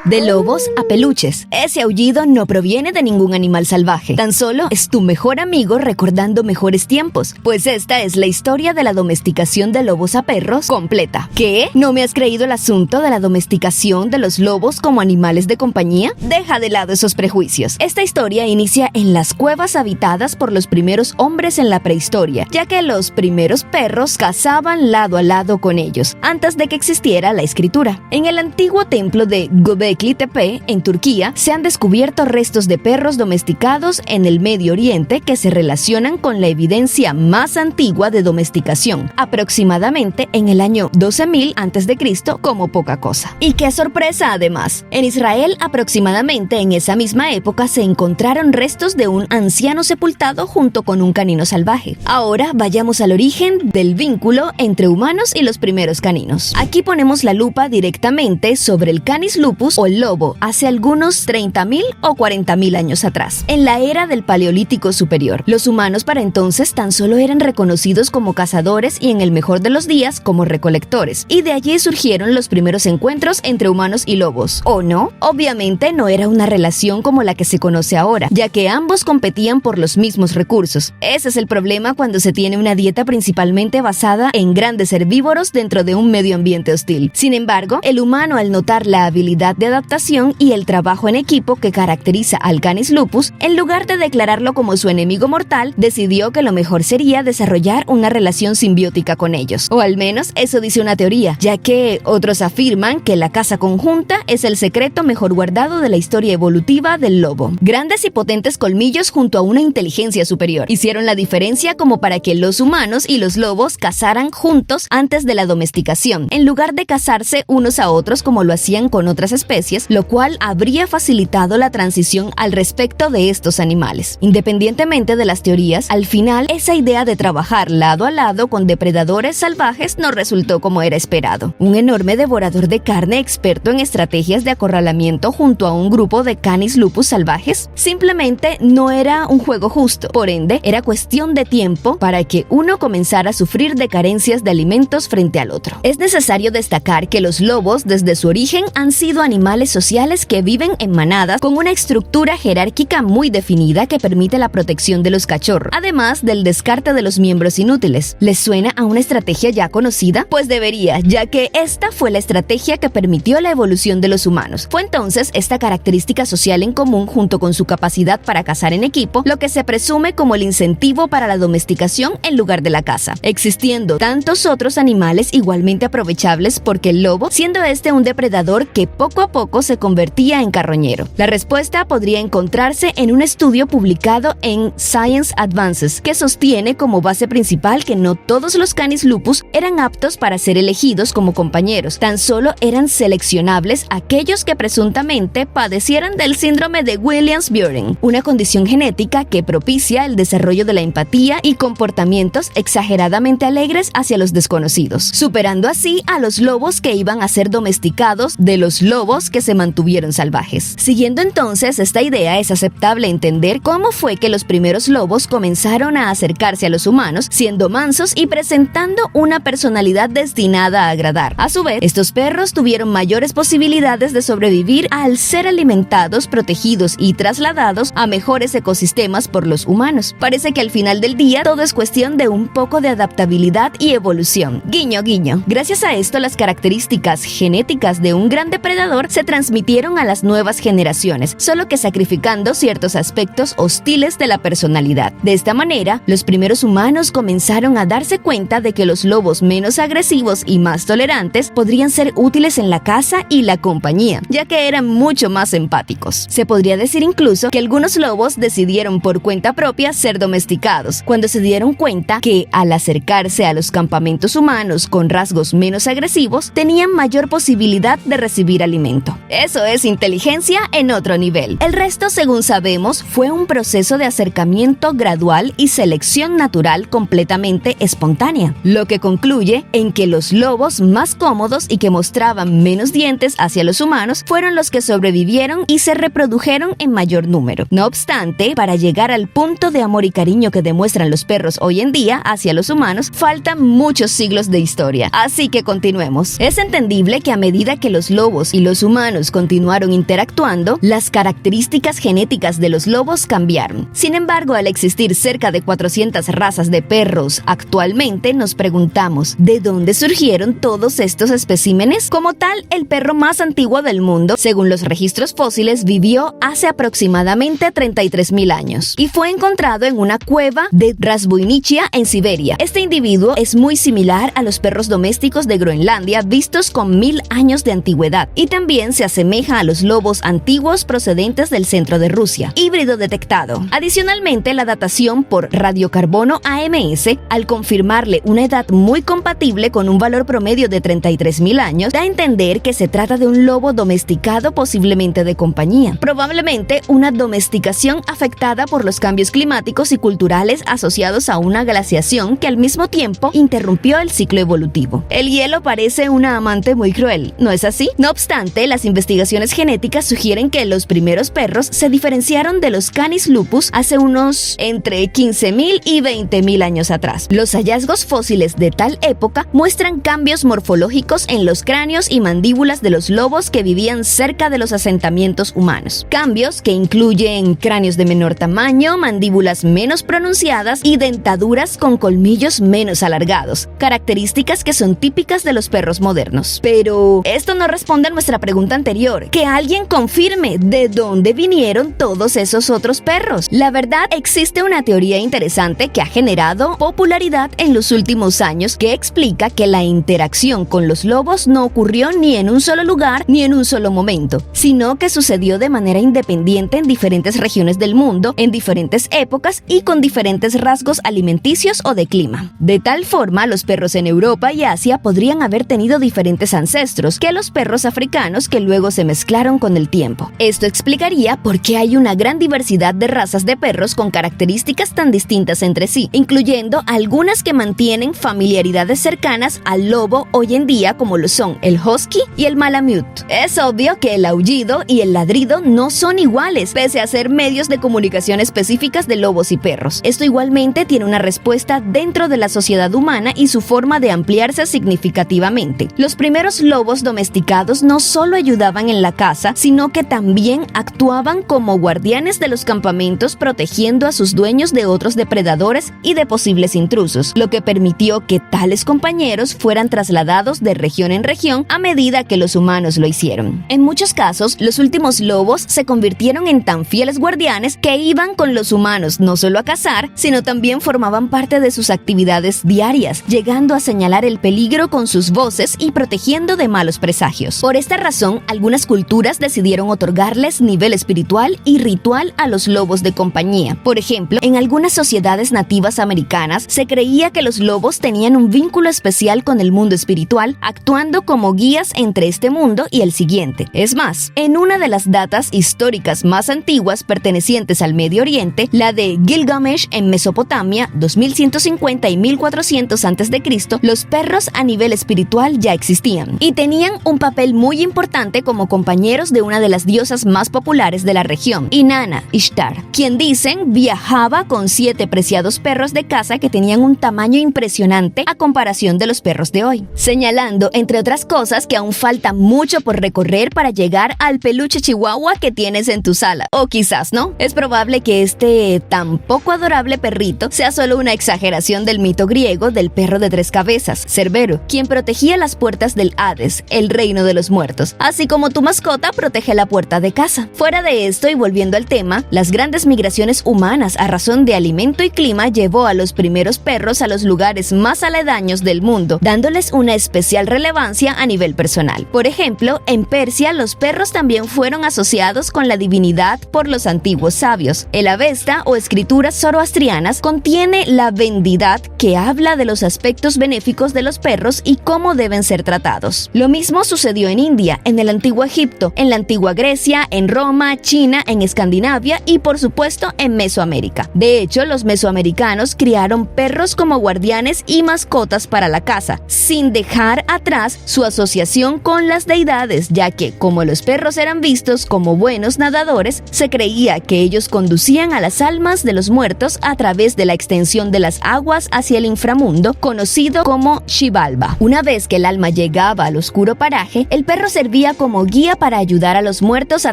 De lobos a peluches. Ese aullido no proviene de ningún animal salvaje. Tan solo es tu mejor amigo recordando mejores tiempos. Pues esta es la historia de la domesticación de lobos a perros completa. ¿Qué? ¿No me has creído el asunto de la domesticación de los lobos como animales de compañía? Deja de lado esos prejuicios. Esta historia inicia en las cuevas habitadas por los primeros hombres en la prehistoria, ya que los primeros perros cazaban lado a lado con ellos, antes de que existiera la escritura. En el antiguo templo de Göbekli Tepe, en Turquía, se han descubierto restos de perros domesticados en el Medio Oriente que se relacionan con la evidencia más antigua de domesticación, aproximadamente en el año 12.000 a.C., como poca cosa. Y qué sorpresa además, en Israel aproximadamente en esa misma época se encontraron restos de un anciano sepultado junto con un canino salvaje. Ahora vayamos al origen del vínculo entre humanos y los primeros caninos. Aquí ponemos la lupa directamente sobre el Canis lupus o el lobo hace algunos 30.000 o 40.000 años atrás, en la era del Paleolítico Superior. Los humanos para entonces tan solo eran reconocidos como cazadores y en el mejor de los días como recolectores, y de allí surgieron los primeros encuentros entre humanos y lobos. ¿O no? Obviamente no era una relación como la que se conoce ahora, ya que ambos competían por los mismos recursos. Ese es el problema cuando se tiene una dieta principalmente basada en grandes herbívoros dentro de un medio ambiente hostil. Sin embargo, el humano, al notar la habilidad de adaptación y el trabajo en equipo que caracteriza al Canis lupus, en lugar de declararlo como su enemigo mortal, decidió que lo mejor sería desarrollar una relación simbiótica con ellos. O al menos eso dice una teoría, ya que otros afirman que la caza conjunta es el secreto mejor guardado de la historia evolutiva del lobo. Grandes y potentes colmillos junto a una inteligencia superior hicieron la diferencia como para que los humanos y los lobos cazaran juntos antes de la domesticación, en lugar de cazarse unos a otros como lo hacían con otras especies, lo cual habría facilitado la transición al respecto de estos animales. Independientemente de las teorías, al final esa idea de trabajar lado a lado con depredadores salvajes no resultó como era esperado. Un enorme devorador de carne experto en estrategias de acorralamiento junto a un grupo de Canis lupus salvajes simplemente no era un juego justo. Por ende, era cuestión de tiempo para que uno comenzara a sufrir de carencias de alimentos frente al otro. Es necesario destacar que los lobos desde su origen han sido animales sociales que viven en manadas con una estructura jerárquica muy definida que permite la protección de los cachorros, además del descarte de los miembros inútiles. ¿Les suena a una estrategia ya conocida? Pues debería, ya que esta fue la estrategia que permitió la evolución de los humanos. Fue entonces esta característica social en común junto con su capacidad para cazar en equipo lo que se presume como el incentivo para la domesticación en lugar de la caza, existiendo tantos otros animales igualmente aprovechables porque el lobo, siendo este un depredador que poco a poco se convertía en carroñero. La respuesta podría encontrarse en un estudio publicado en Science Advances que sostiene como base principal que no todos los Canis lupus eran aptos para ser elegidos como compañeros, tan solo eran seleccionables aquellos que presuntamente padecieran del síndrome de Williams-Björn, una condición genética que propicia el desarrollo de la empatía y comportamientos exageradamente alegres hacia los desconocidos, superando así a los lobos que iban a ser domesticados de los lobos que se mantuvieron salvajes. Siguiendo entonces esta idea, es aceptable entender cómo fue que los primeros lobos comenzaron a acercarse a los humanos, siendo mansos y presentando una personalidad destinada a agradar. A su vez, estos perros tuvieron mayores posibilidades de sobrevivir al ser alimentados, protegidos y trasladados a mejores ecosistemas por los humanos. Parece que al final del día todo es cuestión de un poco de adaptabilidad y evolución. Guiño, guiño. Gracias a esto, las características genéticas de un gran depredador se transmitieron a las nuevas generaciones, solo que sacrificando ciertos aspectos hostiles de la personalidad. De esta manera, los primeros humanos comenzaron a darse cuenta de que los lobos menos agresivos y más tolerantes podrían ser útiles en la caza y la compañía, ya que eran mucho más empáticos. Se podría decir incluso que algunos lobos decidieron por cuenta propia ser domesticados, cuando se dieron cuenta que al acercarse a los campamentos humanos con rasgos menos agresivos, tenían mayor posibilidad de recibir alimento. Eso es inteligencia en otro nivel. El resto, según sabemos, fue un proceso de acercamiento gradual y selección natural completamente espontánea, lo que concluye en que los lobos más cómodos y que mostraban menos dientes hacia los humanos fueron los que sobrevivieron y se reprodujeron en mayor número. No obstante, para llegar al punto de amor y cariño que demuestran los perros hoy en día hacia los humanos, faltan muchos siglos de historia. Así que continuemos. Es entendible que a medida que los lobos y los humanos humanos continuaron interactuando, las características genéticas de los lobos cambiaron. Sin embargo, al existir cerca de 400 razas de perros actualmente, nos preguntamos, ¿de dónde surgieron todos estos especímenes? Como tal, el perro más antiguo del mundo, según los registros fósiles, vivió hace aproximadamente 33.000 años y fue encontrado en una cueva de Rasbuynichia en Siberia. Este individuo es muy similar a los perros domésticos de Groenlandia vistos con 1000 años de antigüedad y también se asemeja a los lobos antiguos procedentes del centro de Rusia. Híbrido detectado. Adicionalmente, la datación por radiocarbono AMS, al confirmarle una edad muy compatible con un valor promedio de 33.000 años, da a entender que se trata de un lobo domesticado, posiblemente de compañía. Probablemente una domesticación afectada por los cambios climáticos y culturales asociados a una glaciación que al mismo tiempo interrumpió el ciclo evolutivo. El hielo parece una amante muy cruel, ¿no es así? No obstante, las investigaciones genéticas sugieren que los primeros perros se diferenciaron de los Canis lupus hace unos entre 15.000 y 20.000 años atrás. Los hallazgos fósiles de tal época muestran cambios morfológicos en los cráneos y mandíbulas de los lobos que vivían cerca de los asentamientos humanos. Cambios que incluyen cráneos de menor tamaño, mandíbulas menos pronunciadas y dentaduras con colmillos menos alargados, características que son típicas de los perros modernos. Pero esto no responde a nuestra pregunta anterior. Que alguien confirme de dónde vinieron todos esos otros perros. La verdad, existe una teoría interesante que ha generado popularidad en los últimos años que explica que la interacción con los lobos no ocurrió ni en un solo lugar ni en un solo momento, sino que sucedió de manera independiente en diferentes regiones del mundo, en diferentes épocas y con diferentes rasgos alimenticios o de clima. De tal forma, los perros en Europa y Asia podrían haber tenido diferentes ancestros que los perros africanos que luego se mezclaron con el tiempo. Esto explicaría por qué hay una gran diversidad de razas de perros con características tan distintas entre sí, incluyendo algunas que mantienen familiaridades cercanas al lobo hoy en día, como lo son el husky y el malamute. Es obvio que el aullido y el ladrido no son iguales, pese a ser medios de comunicación específicas de lobos y perros. Esto igualmente tiene una respuesta dentro de la sociedad humana y su forma de ampliarse significativamente. Los primeros lobos domesticados no solo ayudaban en la caza, sino que también actuaban como guardianes de los campamentos, protegiendo a sus dueños de otros depredadores y de posibles intrusos, lo que permitió que tales compañeros fueran trasladados de región en región a medida que los humanos lo hicieron. En muchos casos, los últimos lobos se convirtieron en tan fieles guardianes que iban con los humanos no solo a cazar, sino también formaban parte de sus actividades diarias, llegando a señalar el peligro con sus voces y protegiendo de malos presagios. Por esta razón, algunas culturas decidieron otorgarles nivel espiritual y ritual a los lobos de compañía. Por ejemplo, en algunas sociedades nativas americanas se creía que los lobos tenían un vínculo especial con el mundo espiritual, actuando como guías entre este mundo y el siguiente. Es más, en una de las datas históricas más antiguas pertenecientes al Medio Oriente, la de Gilgamesh en Mesopotamia, 2150 y 1400 a.C., los perros a nivel espiritual ya existían y tenían un papel muy importante como compañeros de una de las diosas más populares de la región, Inanna, Ishtar, quien dicen viajaba con 7 preciados perros de caza que tenían un tamaño impresionante a comparación de los perros de hoy, señalando, entre otras cosas, que aún falta mucho por recorrer para llegar al peluche chihuahua que tienes en tu sala. O quizás no. Es probable que este tan poco adorable perrito sea solo una exageración del mito griego del perro de 3 cabezas, Cerbero, quien protegía las puertas del Hades, el reino de los muertos, así como tu mascota protege la puerta de casa. Fuera de esto, y volviendo al tema, las grandes migraciones humanas a razón de alimento y clima llevó a los primeros perros a los lugares más aledaños del mundo, dándoles una especial relevancia a nivel personal. Por ejemplo, en Persia los perros también fueron asociados con la divinidad por los antiguos sabios. El Avesta o escrituras zoroastrianas contiene la vendidad, que habla de los aspectos benéficos de los perros y cómo deben ser tratados. Lo mismo sucedió en India, en el antiguo Egipto, en la antigua Grecia, en Roma, China, en Escandinavia y por supuesto en Mesoamérica. De hecho, los mesoamericanos criaron perros como guardianes y mascotas para la caza, sin dejar atrás su asociación con las deidades, ya que, como los perros eran vistos como buenos nadadores, se creía que ellos conducían a las almas de los muertos a través de la extensión de las aguas hacia el inframundo, conocido como Xibalba. Una vez que el alma llegaba al oscuro paraje, el perro servía servía como guía para ayudar a los muertos a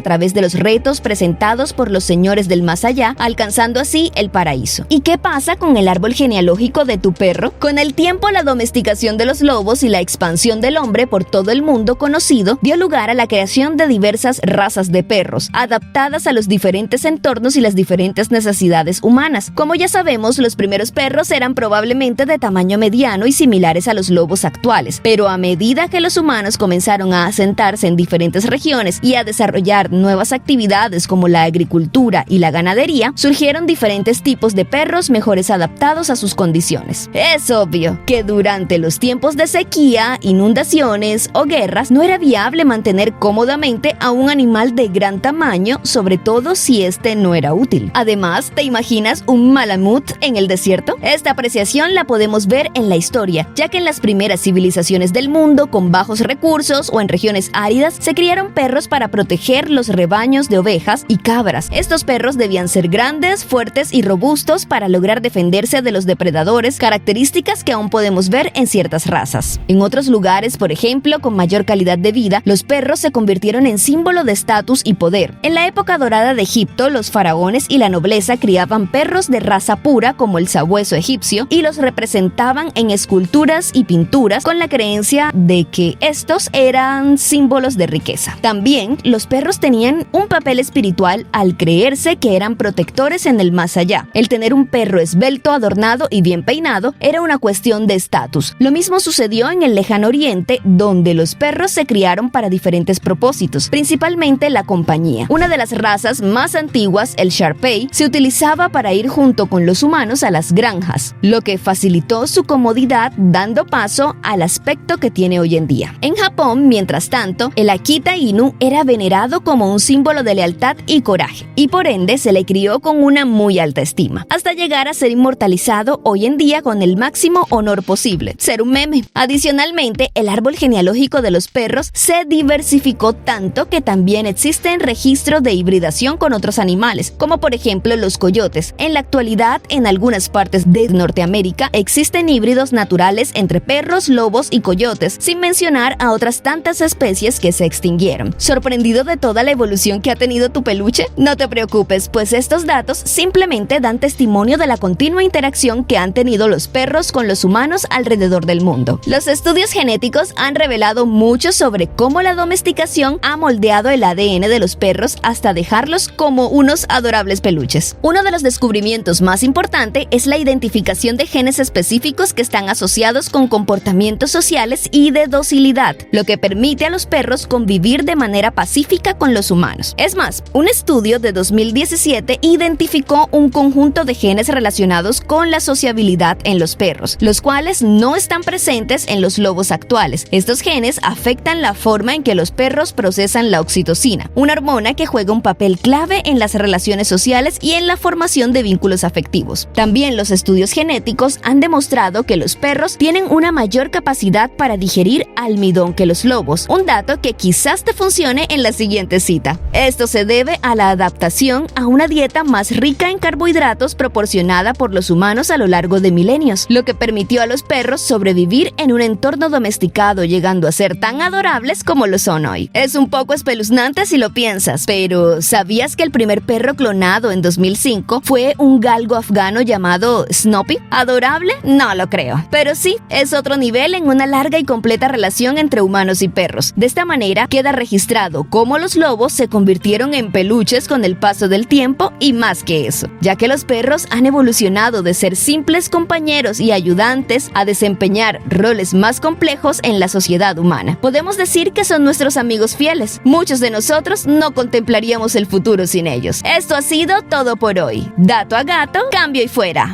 través de los retos presentados por los señores del más allá, alcanzando así el paraíso. ¿Y qué pasa con el árbol genealógico de tu perro? Con el tiempo, la domesticación de los lobos y la expansión del hombre por todo el mundo conocido dio lugar a la creación de diversas razas de perros, adaptadas a los diferentes entornos y las diferentes necesidades humanas. Como ya sabemos, los primeros perros eran probablemente de tamaño mediano y similares a los lobos actuales, pero a medida que los humanos comenzaron a asentarse en diferentes regiones y a desarrollar nuevas actividades como la agricultura y la ganadería, surgieron diferentes tipos de perros mejores adaptados a sus condiciones. Es obvio que durante los tiempos de sequía, inundaciones o guerras no era viable mantener cómodamente a un animal de gran tamaño, sobre todo si este no era útil. Además, ¿te imaginas un malamut en el desierto? Esta apreciación la podemos ver en la historia, ya que en las primeras civilizaciones del mundo con bajos recursos o en regiones áridas se criaron perros para proteger los rebaños de ovejas y cabras. Estos perros debían ser grandes, fuertes y robustos para lograr defenderse de los depredadores, características que aún podemos ver en ciertas razas. En otros lugares, por ejemplo, con mayor calidad de vida, los perros se convirtieron en símbolo de estatus y poder. En la época dorada de Egipto, los faraones y la nobleza criaban perros de raza pura como el sabueso egipcio y los representaban en esculturas y pinturas con la creencia de que estos eran símbolos de riqueza. También, los perros tenían un papel espiritual al creerse que eran protectores en el más allá. El tener un perro esbelto, adornado y bien peinado era una cuestión de estatus. Lo mismo sucedió en el Lejano Oriente, donde los perros se criaron para diferentes propósitos, principalmente la compañía. Una de las razas más antiguas, el Shar-Pei, se utilizaba para ir junto con los humanos a las granjas, lo que facilitó su comodidad, dando paso al aspecto que tiene hoy en día. En Japón, mientras tanto, el Akita Inu era venerado como un símbolo de lealtad y coraje, y por ende se le crió con una muy alta estima, hasta llegar a ser inmortalizado hoy en día con el máximo honor posible, ser un meme. Adicionalmente, el árbol genealógico de los perros se diversificó tanto que también existen registros de hibridación con otros animales, como por ejemplo los coyotes. En la actualidad, en algunas partes de Norteamérica existen híbridos naturales entre perros, lobos y coyotes, sin mencionar a otras tantas especies que se extinguieron. ¿Sorprendido de toda la evolución que ha tenido tu peluche? No te preocupes, pues estos datos simplemente dan testimonio de la continua interacción que han tenido los perros con los humanos alrededor del mundo. Los estudios genéticos han revelado mucho sobre cómo la domesticación ha moldeado el ADN de los perros hasta dejarlos como unos adorables peluches. Uno de los descubrimientos más importantes es la identificación de genes específicos que están asociados con comportamientos sociales y de docilidad, lo que permite a los perros convivir de manera pacífica con los humanos. Es más, un estudio de 2017 identificó un conjunto de genes relacionados con la sociabilidad en los perros, los cuales no están presentes en los lobos actuales. Estos genes afectan la forma en que los perros procesan la oxitocina, una hormona que juega un papel clave en las relaciones sociales y en la formación de vínculos afectivos. También los estudios genéticos han demostrado que los perros tienen una mayor capacidad para digerir almidón que los lobos, un dato que quizás te funcione en la siguiente cita. Esto se debe a la adaptación a una dieta más rica en carbohidratos proporcionada por los humanos a lo largo de milenios, lo que permitió a los perros sobrevivir en un entorno domesticado, llegando a ser tan adorables como lo son hoy. Es un poco espeluznante si lo piensas, pero ¿sabías que el primer perro clonado en 2005 fue un galgo afgano llamado Snoopy? ¿Adorable? No lo creo. Pero sí, es otro nivel en una larga y completa relación entre humanos y perros. De esta manera queda registrado cómo los lobos se convirtieron en peluches con el paso del tiempo y más que eso, ya que los perros han evolucionado de ser simples compañeros y ayudantes a desempeñar roles más complejos en la sociedad humana. Podemos decir que son nuestros amigos fieles. Muchos de nosotros no contemplaríamos el futuro sin ellos. Esto ha sido todo por hoy. Dato a gato, cambio y fuera.